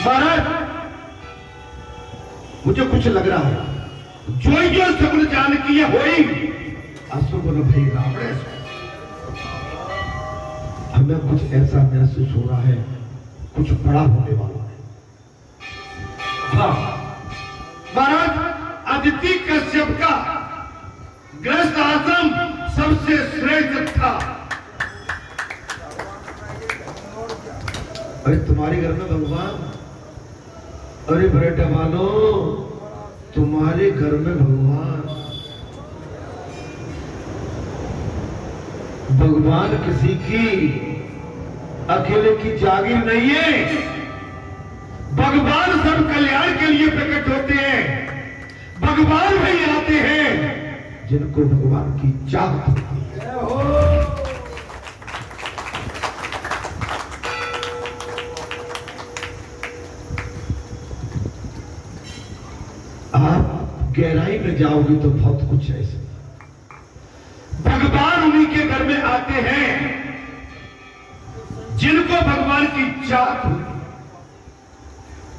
महाराज मुझे कुछ लग रहा है, जो सगुन जान की होई असुगुन भई रावण। हमें कुछ ऐसा महसूस हो रहा है, कुछ बड़ा होने वाला है। हाँ महाराज, अदिति कश्यप का गृहस्थ आश्रम सबसे श्रेष्ठ था। अरे तुम्हारे घर में भगवान, अरे बेटा मानो तुम्हारे घर में भगवान किसी की अकेले की जागीर नहीं है। भगवान सब कल्याण के लिए प्रकट होते हैं। भगवान वही आते हैं जिनको भगवान की चाहत होती है। आप गहराई में जाओगे तो बहुत कुछ है इसमें। भगवान उन्हीं के घर में आते हैं जिनको भगवान की चाहत होती है।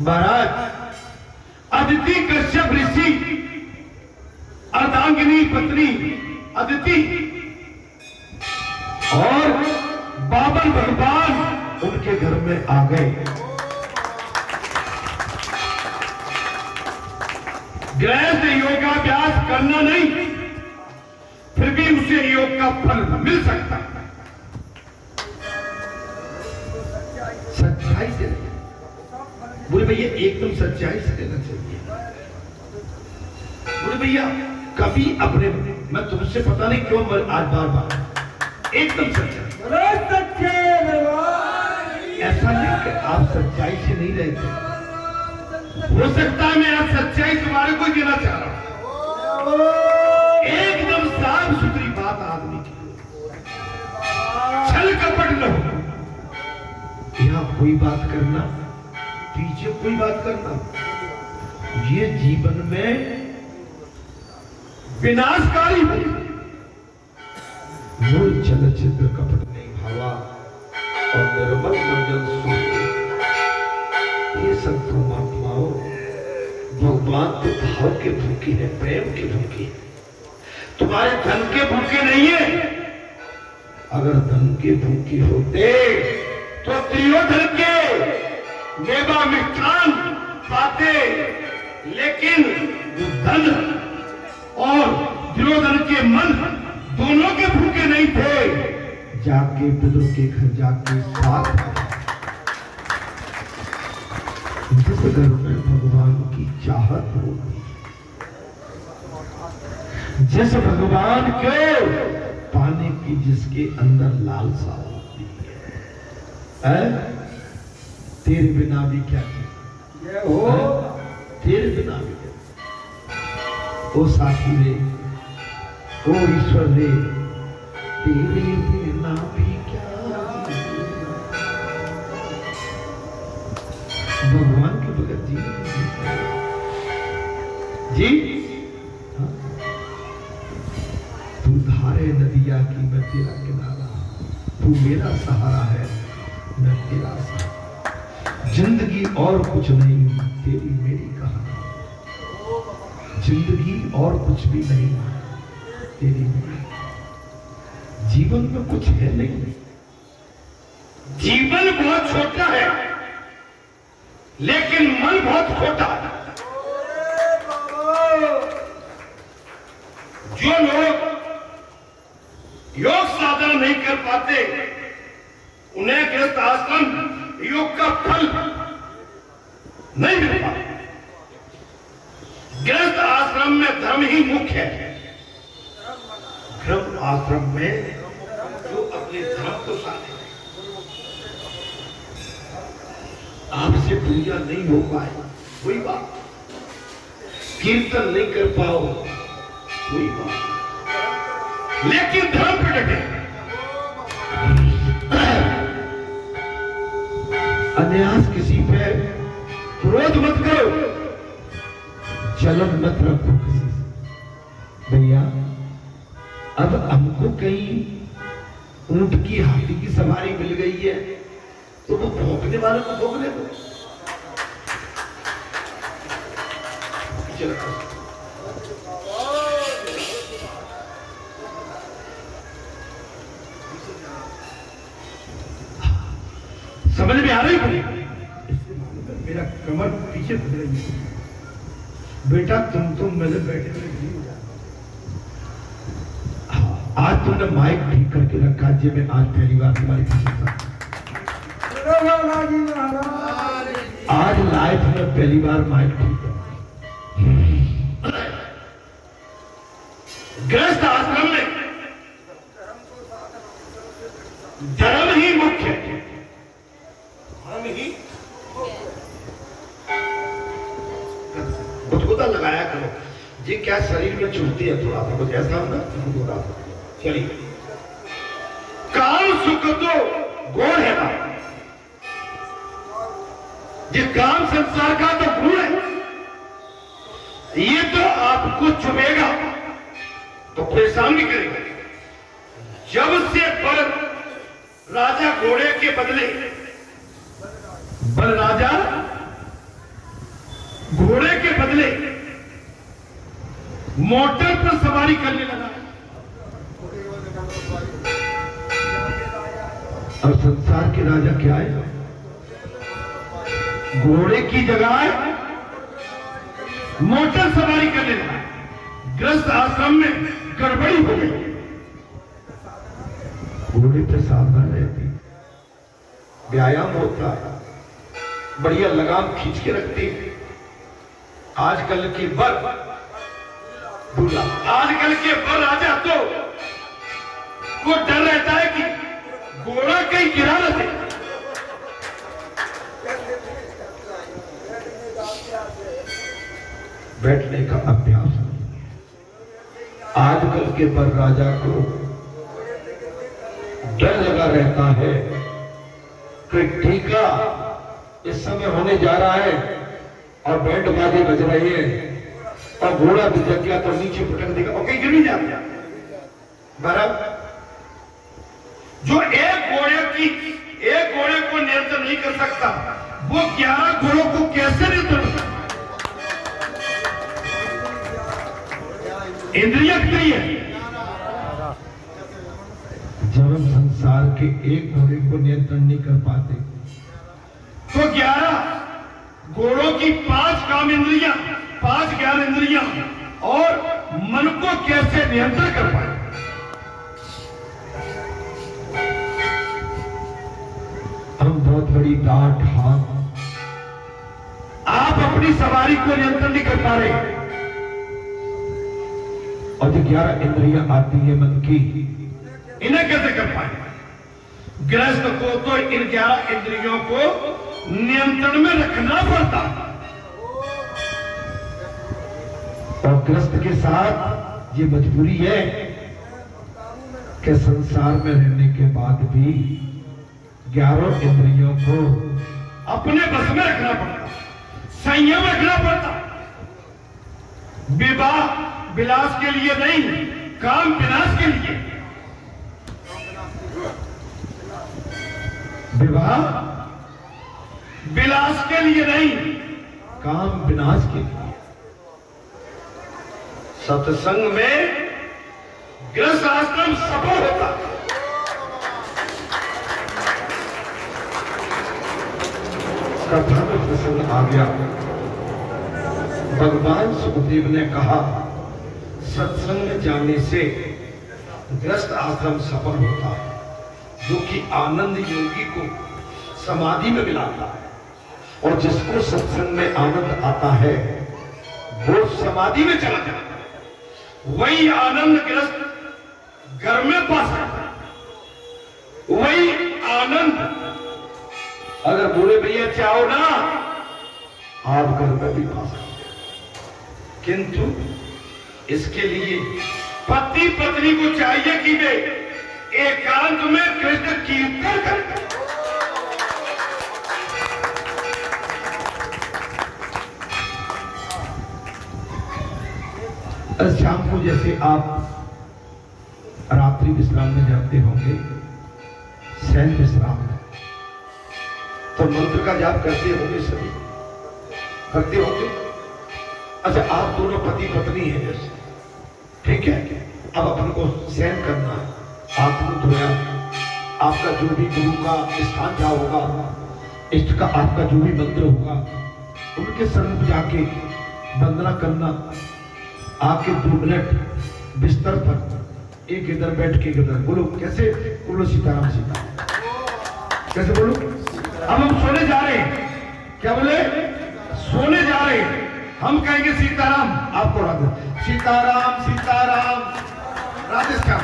महाराज, अदिति कश्यप ऋषि अर्धांगिनी पत्नी अदिति और बाबर भगवान उनके घर में आ गए। गृहस्थ योगाभ्यास करना नहीं, फिर भी उसे योग का फल मिल सकता है। सच्चाई से बोले भैया, एकदम सच्चाई से लेना चाहिए। बोले भैया कभी अपने, मैं तुमसे पता नहीं क्यों आज बार बार एकदम सच्चाई, ऐसा नहीं कि आप सच्चाई से नहीं रहते। हो सकता है मैं आज सच्चाई तुम्हारे को देना चाह रहा हूं, एकदम साफ सुथरी बात आदमी की, छल कपट न हो। यहां कोई बात करना, पीछे कोई बात करना, ये जीवन में विनाशकारी है। मूल चलचित्र कपट नहीं भावा और निर्मल मंजन सुख, ये संतो महात्माओं, भगवान तो भाव के भूखे हैं, प्रेम के भूखे हैं। तुम्हारे धन के भूखे नहीं है। अगर धन के भूखे होते तो त्रियोधन के मेवा मिष्ठान पाते, लेकिन वो धन और दुर्योधन के मन दोनों के भूखे नहीं थे। जाके बुजुर्ग के घर जाके साथ, जिस घर में भगवान की चाहत होगी, जिस भगवान के पाने की जिसके अंदर लालसा होती है, तेरे बिना भी क्या हो, तेरे बिना भी क्या, ओ साथी रे, ओ ईश्वर रे, तेरे बिना भी क्या, भगवान के बगैर जी हाँ? तू धारे नदिया की, मैं तेरा किनारा, तू मेरा सहारा है, मैं तेरा सहारा। जिंदगी और कुछ नहीं, तेरी मेरी कहानी। जिंदगी और कुछ भी नहीं, तेरी मेरी। जीवन में कुछ है नहीं, जीवन बहुत छोटा है, लेकिन मन बहुत छोटा है। जो लोग योग साधना नहीं कर पाते, उन्हें गृहस्थ आश्रम योग का फल नहीं मिल पाता। गृहस्थ आश्रम में धर्म ही मुख्य है। गृहस्थ आश्रम में जो अपने धर्म को साधे, आपसे पूजा नहीं हो पाए कोई बात, कीर्तन नहीं कर पाओ कोई बात, लेकिन धर्म पे डटे। अन्यास किसी पे क्रोध मत करो, जलन मत रखो किसी से। भैया अब हमको कहीं ऊंट की हाथी की सवारी मिल गई है, तो वो भोंकने वालों को भोंकने दो। पीछे रखो। समझ में आ रही है? मेरा कमर पीछे फट रही है। बेटा तुम तो मेरे बैठे में नहीं हो जाते। आज तुमने माइक ठीक करके रखा जी। मैं आज पहली बार तुम्हारी पीछे था। आज लाइफ में पहली बार माइक ठीक है। गृहस्थ आश्रम में धर्म ही मुख्य है। धर्म ही गुदगुदा लगाया करो जी। क्या शरीर में चुभती है थोड़ा सा कुछ ऐसा ना गुदगुदा। चलिए, काम सुख तो गुण है ना जी। काम संसार का तो गुण है। ये तो आपको चुभेगा तो परेशान भी करेगा। जब से बल राजा घोड़े के बदले बल राजा घोड़े के बदले मोटर पर सवारी करने लगा और संसार के राजा क्या है? घोड़े की जगह मोटर सवारी करने लगा। गृहस्थ आश्रम में गड़बड़ी हो गई। घोड़े पे सावधान रहती, व्यायाम होता, बढ़िया लगाम खींच के रखती। आजकल की बर दूल्हा, आजकल के बर राजा तो को डर रहता है कि घोड़ा कहीं गिरा न दे। बैठने का अभ्यास आजकल के बर राजा को डर लगा रहता है कि टीका इस समय होने जा रहा है और बैंड बाजे बज रहे हैं और घोड़ा भी जग गया तो नीचे पटक देगा और कहीं गिर नहीं जाता। बराबर जो एक घोड़े को नियंत्रण नहीं कर सकता, वो 11 घोड़ों को कैसे नियंत्रण कर सकता? इंद्रिय क्रिय है। जब हम संसार के एक घोड़े को नियंत्रण नहीं कर पाते तो 11 घोड़ों की 5 काम इंद्रियां, 5 ज्ञान इंद्रियां और मन को कैसे नियंत्रण कर पाए? हम बहुत बड़ी डांट हाथ, आप अपनी सवारी को नियंत्रण नहीं कर पा रहे और जो 11 इंद्रियां आती है मन की, इन्हें कैसे कर पाए? गृहस्थ को तो इन 11 इंद्रियों को नियंत्रण में रखना पड़ता और गृहस्थ के साथ ये मजबूरी है कि संसार में रहने के बाद भी 11 इंद्रियों को अपने बस में रखना पड़ता, संयम रखना पड़ता। विवाह विलास के लिए नहीं, काम विनाश के लिए। विवाह विलास के लिए नहीं, काम विनाश के लिए। सत्संग में गृहस्थ आश्रम सफल होता। कथा में प्रसंग आ गया। भगवान सुखदेव ने कहा सत्संग में जाने से गृहस्थ आश्रम सफल होता है, जो कि आनंद योगी को समाधि में मिलाता है। और जिसको सत्संग में आनंद आता है वो समाधि में चला जाता है। वही आनंद गृहस्थ घर में पा सकता है। वही आनंद अगर बोले भैया चाहो ना, आप घर में भी पा सकते हैं। किंतु इसके लिए पति पत्नी को चाहिए कि वे एकांत में कृष्ण कीर्तन करें। शाम को जैसे आप रात्रि विश्राम में जाते होंगे, शयन विश्राम में, तो मंत्र का जाप करते होंगे, सभी करते होंगे। अच्छा, आप दोनों पति पत्नी हैं जैसे, ठीक है, अब अपन को सहन करना है। आप मुंह धोया, आपका जो भी गुरु का स्थान जहाँ होगा, इष्ट का आपका जो भी मंत्र होगा, उनके सन्मुख जाके वंदना करना। आके 2 मिनट बिस्तर पर एक इधर बैठ के इधर बोलो, कैसे बोलो? सीताराम सीताराम। कैसे बोलो? अब हम सोने जा रहे हैं, क्या बोले? सोने जा रहे हैं, हम कहेंगे सीताराम, आपको राधे सीताराम सीताराम राधे श्याम,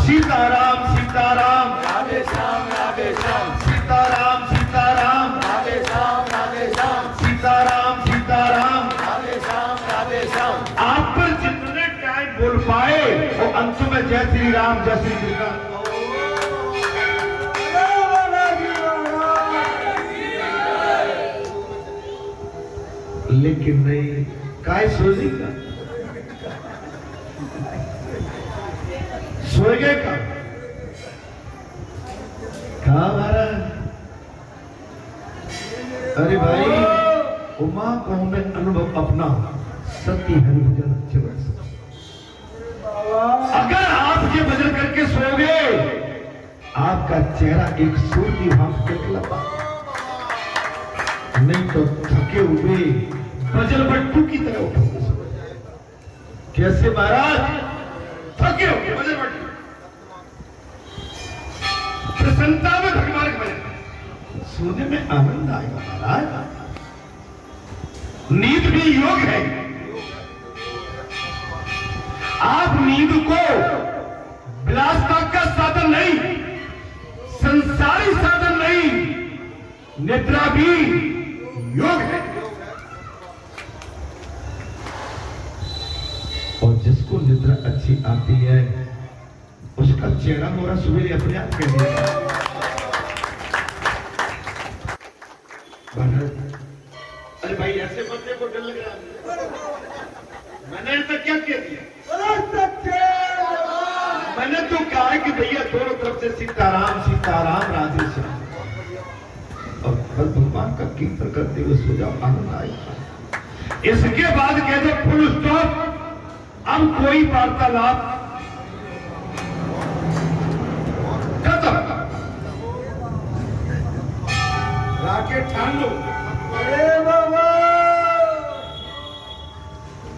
सीताराम सीताराम राधे श्याम राधे श्याम सीताराम सीताराम राधे श्याम राधे श्याम सीताराम सीताराम। राधे श्याम राधे श्याम। आप पर जितने टाइम बोल पाए और अंत में जय श्री राम जय श्री कृष्ण। लेकिन नहीं, काय सोएगा? सोएगा कहा महाराज? अरे भाई, उमा को हमें अनुभव अपना सत्य हरिभजन जगत। अगर आप ये भजन करके सोओगे, आपका चेहरा एक सूर्य की भांति टिकलता, नहीं तो थके हुए बजल बट्टू की तरह उठोगे। कैसे महाराज? थके होगे बजल बट्टू, प्रसन्नता में भगवान के भजन, सोने में आनंद आएगा महाराज। नींद भी योग है। आप नींद को विलासता का साधन नहीं, संसारी साधन नहीं, निद्रा भी योग है। और जिसको निद्रा अच्छी आती है, उसका चेहरा मोरा सवेरे अपने आप के लिए। अरे भाई, ऐसे बंदे को डर लग रहा है। मैंने ऐसा क्या किया दिया? मैंने तो कहा है कि भैया दोनों तरफ से सीताराम सीताराम राधे श्याम, और बस भगवान का कीर्तन करते हुए सो जाओ, आनंद आएगा। इसके बाद कह दो फुल स्टॉप, अब कोई वार्तालाप खत्म। राकेट ठान लो।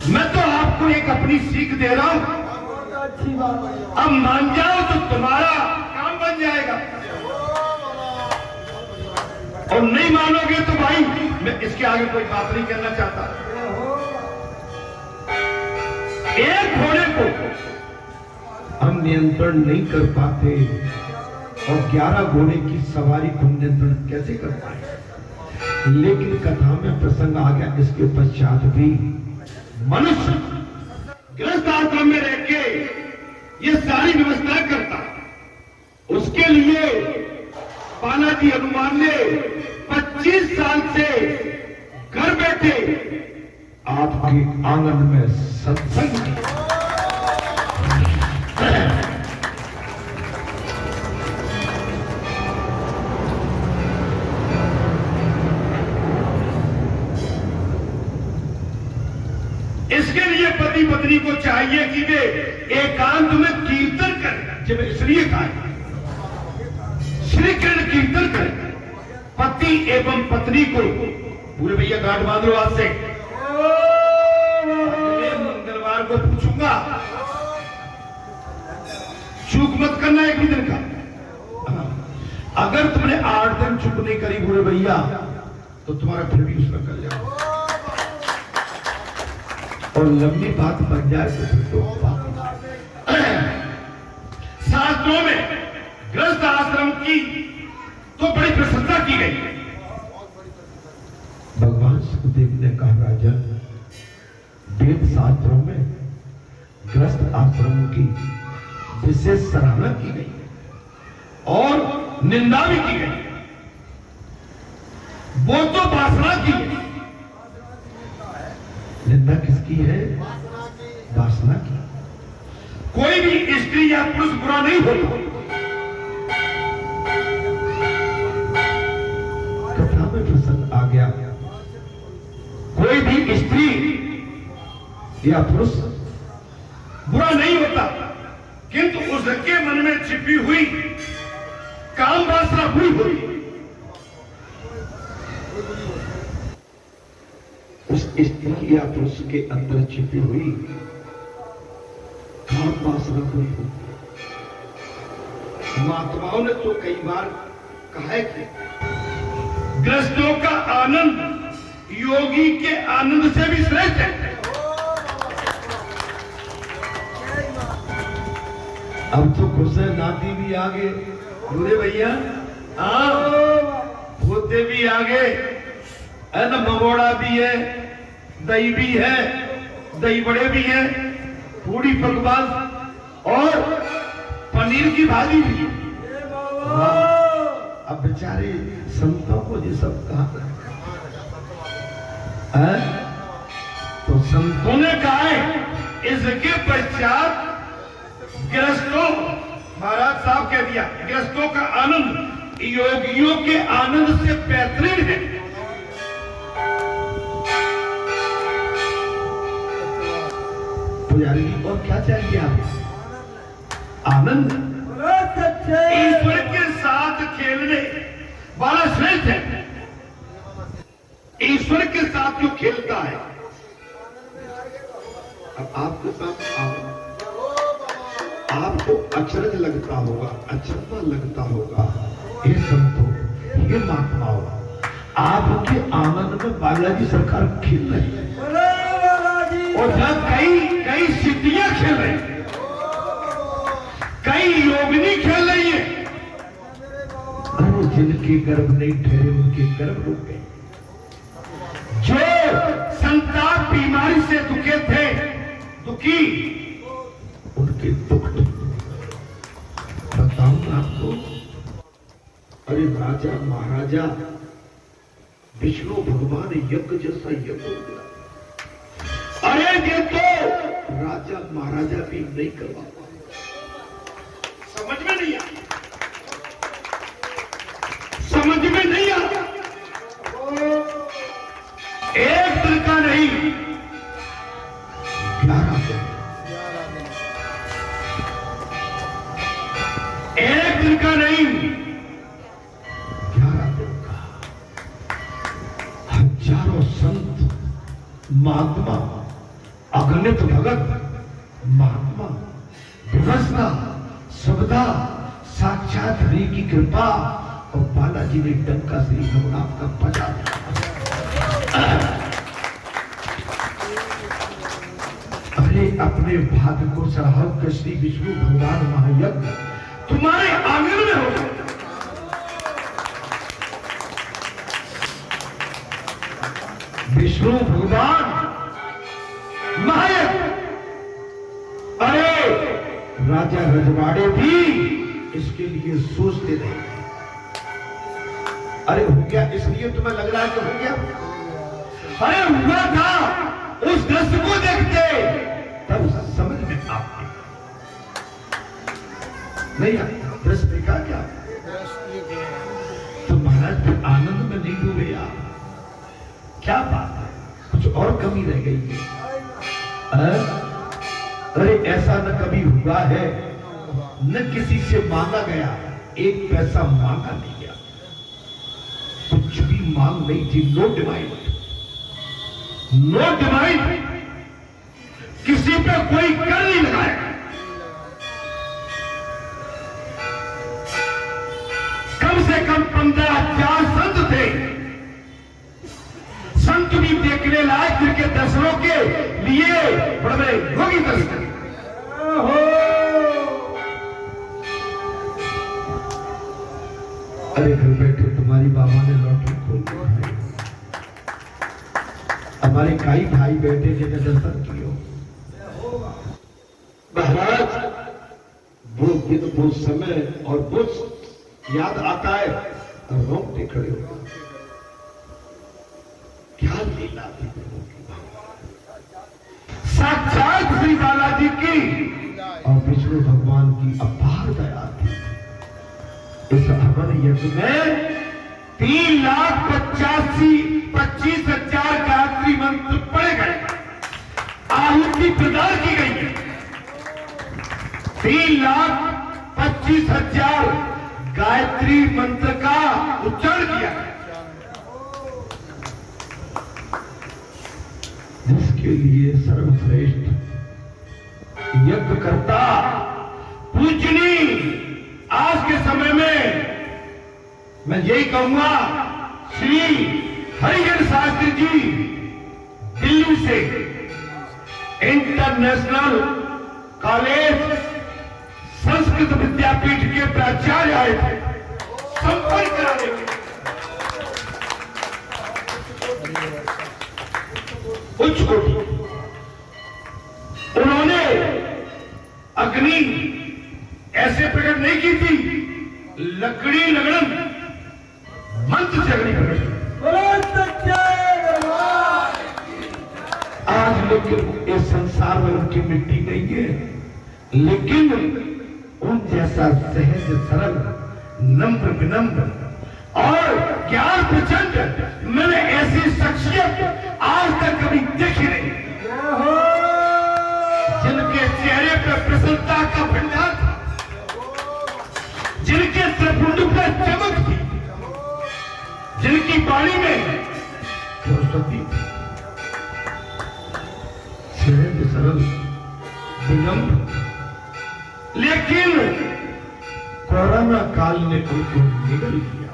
मैं तो आपको एक अपनी सीख दे रहा हूं, अब मान जाओ तो तुम्हारा काम बन जाएगा, और नहीं मानोगे तो भाई मैं इसके आगे कोई बात नहीं करना चाहता। एक घोड़े को हम नियंत्रण नहीं कर पाते, और 11 घोड़े की सवारी को नियंत्रण कैसे कर पाए? लेकिन कथा में प्रसंग आ गया, इसके पश्चात भी मनुष्य गृहस्थ आश्रम में रह के ये सारी व्यवस्था करता। उसके लिए बालाजी हनुमान ने 25 साल से घर बैठे आपके आंगन में सत्संग किया। इसके लिए पति पत्नी को चाहिए कि वे एकांत में कीर्तन करें। जब इसलिए कहा श्री कृष्ण कीर्तन करें, पति एवं पत्नी को पूरे भैया गांठ बांध लो आज से। मंगलवार को पूछूंगा, चूक मत करना एक भी दिन का। अगर तुमने 8 दिन चुप नहीं करी पूरे भैया, तो तुम्हारा फिर भी उसमें कर जाओ, और लंबी बात बन जाए तो फिर तो शास्त्रों में गृहस्थ आश्रम की तो बड़ी प्रशंसा की गई। भगवान सुखदेव ने कहा, राजन, वेद शास्त्रों में गृहस्थ आश्रमों की विशेष सराहना की गई और निंदा भी की गई। वो तो वासना की है। निंदा किसकी है? वासना की। कोई भी स्त्री या पुरुष बुरा नहीं होता। कथा में प्रसंग आ गया, कोई भी या पुरुष बुरा नहीं होता, किंतु उसके मन में छिपी हुई काम वासना बुरी हुई। उस स्त्री या पुरुष के अंदर छिपी हुई काम वासना बुरी हुई। महात्माओं ने तो कई बार कहा है कि ग्रस्तों का आनंद योगी के आनंद से भी श्रेष्ठ है। अब तो खुश है, नाती भी आ गए, बोले भैया हाँ, पोते भी आ गए, है ना, ममोड़ा भी है, दही भी है, दही बड़े भी है, पूरी पकवान और पनीर की भाजी भी। अब बेचारे संतों को ये सब कहा है? तो संतों ने कहा है इसके पश्चात गृहस्थों, महाराज साहब कह दिया, गृहस्थों का आनंद योगियों के आनंद से बेहतरीन है। पुजारी जी और क्या चाहिए आपको? आनंद। ईश्वर के साथ खेलने वाला श्रेष्ठ है। ईश्वर के साथ जो खेलता है। अब आपके साथ आपको अचरज लगता होगा, अचंभा लगता होगा, ये संतो, ये महात्माओं, आपके आनंद में बालाजी सरकार खेल रही है और जब कई सिद्धियां खेल रही है, कई योगिनी खेल रही है। अरे जिनके गर्भ नहीं ठहरे उनके गर्भ रुक गए। जो संताप बीमारी से दुखे थे, दुखी, उनके दुख बताऊं आपको। अरे राजा महाराजा विष्णु भगवान यज्ञ जैसा यज्ञ किया। अरे ये तो राजा महाराजा भी नहीं करवा पाए। समझ में नहीं आता, समझ में नहीं आता। एक दिन का नहीं, 11 दिन, एक दिन का नहीं, 11 दिन का हजारों संत महात्मा, अगणित भगत महात्मा, व्यवस्था, सुविधा, साक्षात हरि की कृपा और बालाजी ने डंका श्री रघुनाथ का बजा दिया। अरे अपने भाग्य को चढ़ाओ कि श्री विष्णु भगवान महायज्ञ तुम्हारे आंगन में हो। विष्णु भगवान महायज्ञ। अरे राजा रजवाड़े भी इसके लिए सोचते रहे। अरे हो गया, इसलिए तुम्हें लग रहा है कि हो गया? अरे हुआ था, उस दृश्य को देखते तब समझ में आता नहीं आता। दृश्य देखा क्या? तो महाराज फिर आनंद में नहीं डूबे आप? क्या बात है, कुछ और कमी रह गई है। अरे ऐसा न कभी हुआ है, न किसी से मांगा गया, एक पैसा मांगा नहीं गया, कुछ भी मांग नहीं थी। नो डिमांड, नो डिमांड, किसी पे कोई कर नहीं लगाया। कम से कम 15,000 संत थे। संत भी देखने लायक, जिनके दर्शनों के लिए बड़े बड़े योगी दर्शन। अरे घर बैठे तुम्हारी बाबा ने लॉटरी खोल दी है। हमारे कई भाई बैठे थे, दर्शन किए। महाराज वो दिन, वो समय और वो याद आता है, रोंगटे खड़े हो। क्या लीला थी प्रभु की, साक्षात श्री बालाजी की और विष्णु भगवान की अपार दया थी। इस हवन यज्ञ में 3,25,000 गायत्री मंत्र पढ़े गए। आहुति राशि प्रदान की गई है। 3,25,000 गायत्री मंत्र का उच्चारण किया है, जिसके लिए सर्वश्रेष्ठ यज्ञकर्ता पूजनी आज के समय में मैं यही कहूंगा, श्री हरिहर शास्त्री जी दिल्ली से इंटरनेशनल कॉलेज संस्कृत विद्यापीठ के प्राचार्य आए थे संपर्क कराने के लिए। उच्च कोटि उन्होंने अग्नि ऐसे प्रकट नहीं की थी, लकड़ी लगन मंत्र से अग्नि प्रकट की। आज लेकिन इस संसार में उनकी मिट्टी नहीं है, लेकिन उन जैसा सहज सरल नम्र विनम्र और ज्ञान प्रचंड मैंने ऐसी शख्सियत आज तक कभी देखी नहीं, जिनके चेहरे पर प्रसन्नता का भंडार था, जिनके त्रिपुंड पर चमक थी, जिनकी वाणी में सरस्वती थी, सहज सरल विनम्र। लेकिन कोरोना काल ने उनको निगल लिया,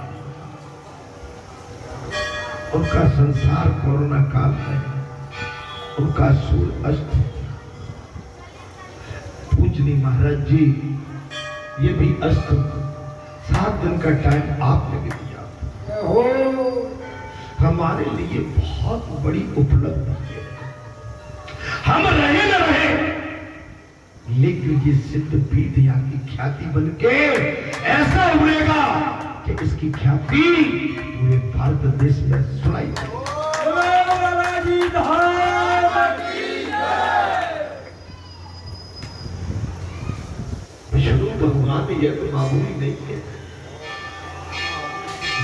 उनका संसार कोरोना काल में उनका सूर्य अस्त। पूजनी महाराज जी, ये भी अस्त 7 दिन का टाइम आपने भी दिया, हमारे लिए बहुत बड़ी उपलब्धि है। हम रहे न रहे, लेकिन ये सिद्ध पीठ यहाँ की ख्याति बनके ऐसा उड़ेगा कि इसकी ख्याति पूरे भारत देश में सुनाई देगी। विष्णु भगवान ये तो मामूली नहीं है,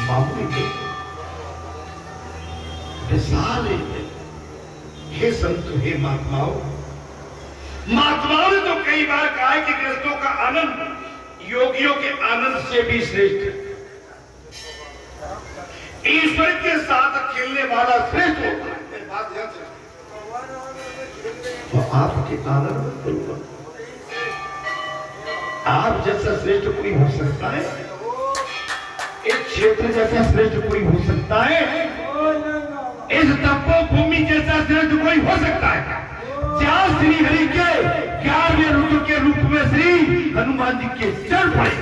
मामूली नहीं, विशाल है। हे संत, हे महात्माओं, महात्माओं ने तो कई बार कहा है कि कृष्णों का आनंद योगियों के आनंद से भी श्रेष्ठ है। ईश्वर के साथ खेलने वाला श्रेष्ठ होता है। तो आपके आनंद में करूंगा, आप जैसा श्रेष्ठ कोई हो सकता है, इस क्षेत्र जैसा श्रेष्ठ कोई हो सकता है, इस तपोभूमि जैसा श्रेष्ठ कोई हो सकता है जहां श्री हरि के 11वें रुद्र के रूप में श्री हनुमान जी के चरण पड़े।